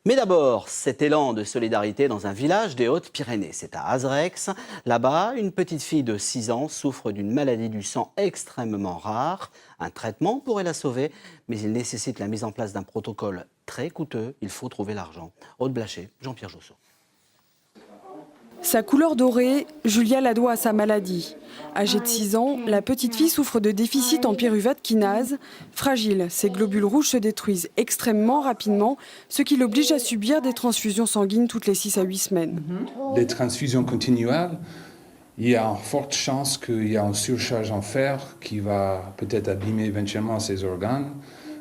Mais d'abord, cet élan de solidarité dans un village des Hautes-Pyrénées. C'est à Azrex. Là-bas, une petite fille de 6 ans souffre d'une maladie du sang extrêmement rare. Un traitement pourrait la sauver, mais il nécessite la mise en place d'un protocole très coûteux. Il faut trouver l'argent. Aude Blaché, Jean-Pierre Jousseau. Sa couleur dorée, Julia la doit à sa maladie. Âgée de 6 ans, la petite fille souffre de déficit en pyruvate kinase. Fragile, ses globules rouges se détruisent extrêmement rapidement, ce qui l'oblige à subir des transfusions sanguines toutes les 6 à 8 semaines. Des transfusions continuelles, il y a une forte chance qu'il y ait une surcharge en fer qui va peut-être abîmer éventuellement ses organes.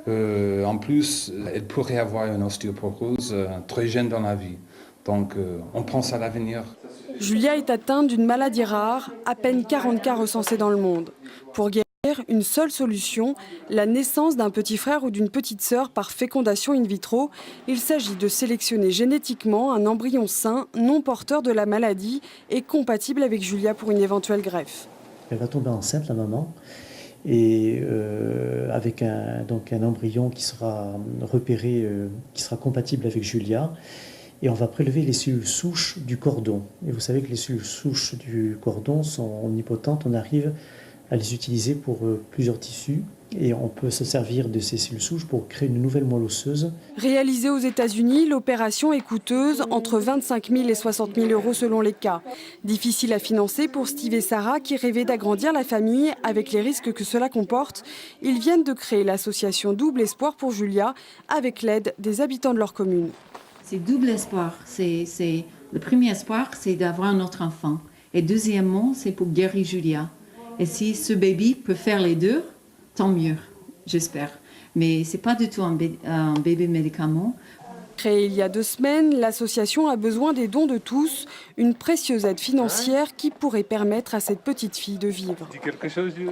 En plus, elle pourrait avoir une ostéoporose très jeune dans la vie. Donc, on pense à l'avenir. Julia est atteinte d'une maladie rare, à peine 40 cas recensés dans le monde. Pour guérir, une seule solution, la naissance d'un petit frère ou d'une petite sœur par fécondation in vitro. Il s'agit de sélectionner génétiquement un embryon sain, non porteur de la maladie et compatible avec Julia pour une éventuelle greffe. Elle va tomber enceinte, la maman, et avec un embryon qui sera repéré, qui sera compatible avec Julia. Et on va prélever les cellules souches du cordon. Et vous savez que les cellules souches du cordon sont omnipotentes. On arrive à les utiliser pour plusieurs tissus. Et on peut se servir de ces cellules souches pour créer une nouvelle moelle osseuse. Réalisée aux États-Unis, l'opération est coûteuse, entre 25 000 et 60 000 euros selon les cas. Difficile à financer pour Steve et Sarah qui rêvaient d'agrandir la famille avec les risques que cela comporte. Ils viennent de créer l'association Double Espoir pour Julia avec l'aide des habitants de leur commune. C'est double espoir. Le premier espoir, c'est d'avoir un autre enfant. Et deuxièmement, c'est pour guérir Julia. Et si ce bébé peut faire les deux, tant mieux, j'espère. Mais ce n'est pas du tout un bébé médicament. Créée il y a 2 semaines, l'association a besoin des dons de tous, une précieuse aide financière qui pourrait permettre à cette petite fille de vivre.